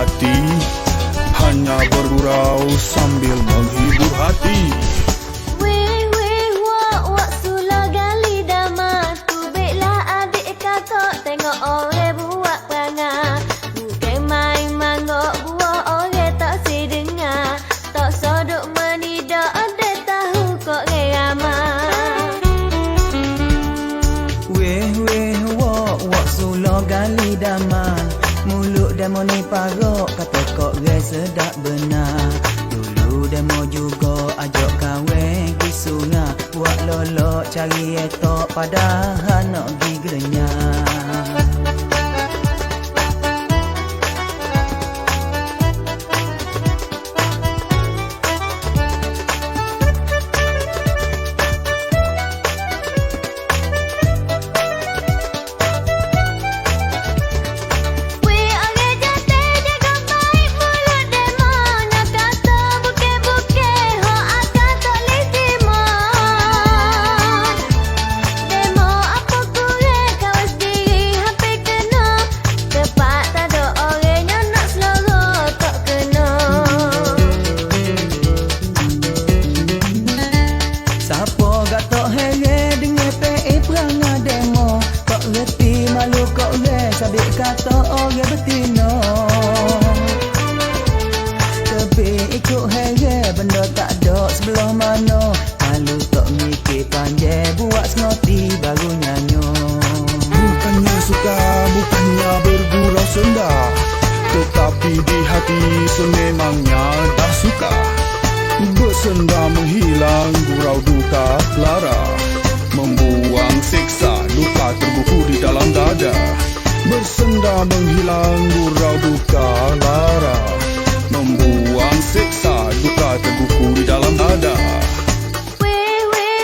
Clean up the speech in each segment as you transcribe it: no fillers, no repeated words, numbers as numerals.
hati, hanya bergurau sambil menghibur hati. Weh weh wak sulah gali dama, tu baiklah adik kakak tengok orang buat perangai. Bukan main manggok buah orang tak sedengar, tak sodok menidak ada tahu kok ramah. Weh weh wak sulah gali dama, mulut demo ni parok kata kok re sedap benar. Dulu demo juga ajak kawan gi sungai, buat lolok cari etok padahal nak gi gerenyah. Sabik kata orang betina, tapi ikut heret benda tak ada sebelah mana. Kalau tak mikir panjang buat senoti baru nyanyo. Bukannya suka, bukannya bergurau senda, tetapi di hati sememangnya dah suka. Bersenda menghilang gurau duka lara, membuang siksa luka terbuku di dalam dada. Bersenda menghilang gurau duka lara, membuang siksa duka terbuku di dalam dada. Weh weh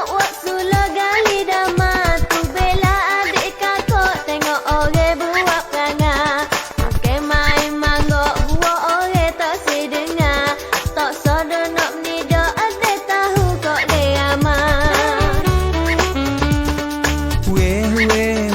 wak sulah gali dama, tu bela adik kakak tengok orang buat perangai. Bukan main manggok buah orang tak sedengar, tak sodok nak menidak ada tahu kok ramah. Weh weh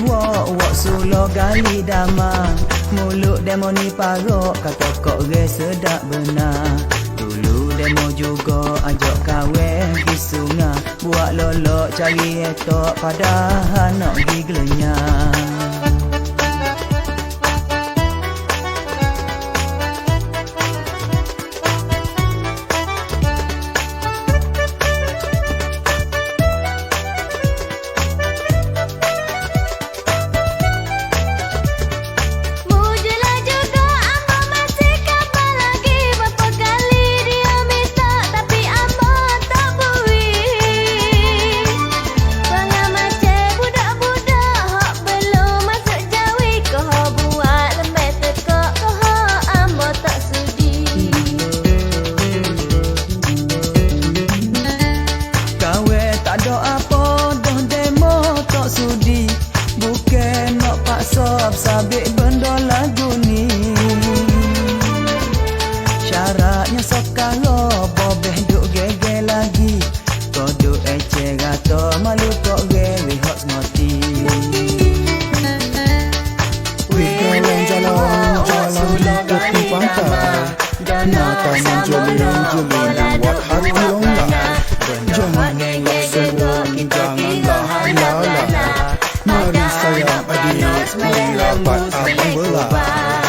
wak sulah gali dama, mulut demo ni parok kata kok re sedap benar. Dulu demo juga ajak kawan gi sungai, buat lolok cari etok padahal nak gi gelenyah. Sudi bukan nak paksa sabik benda lagu ni. Syaratnya sekarang bobeh duk gege lagi, kau duk eceh kata malu kok gewe hot semati. Wikawan jalan di tepi pantai, mata menjeling-jeling buat hati longgar. Jangan elak senyum, janganlah lala. Mari sayang adik, merapat abang belah.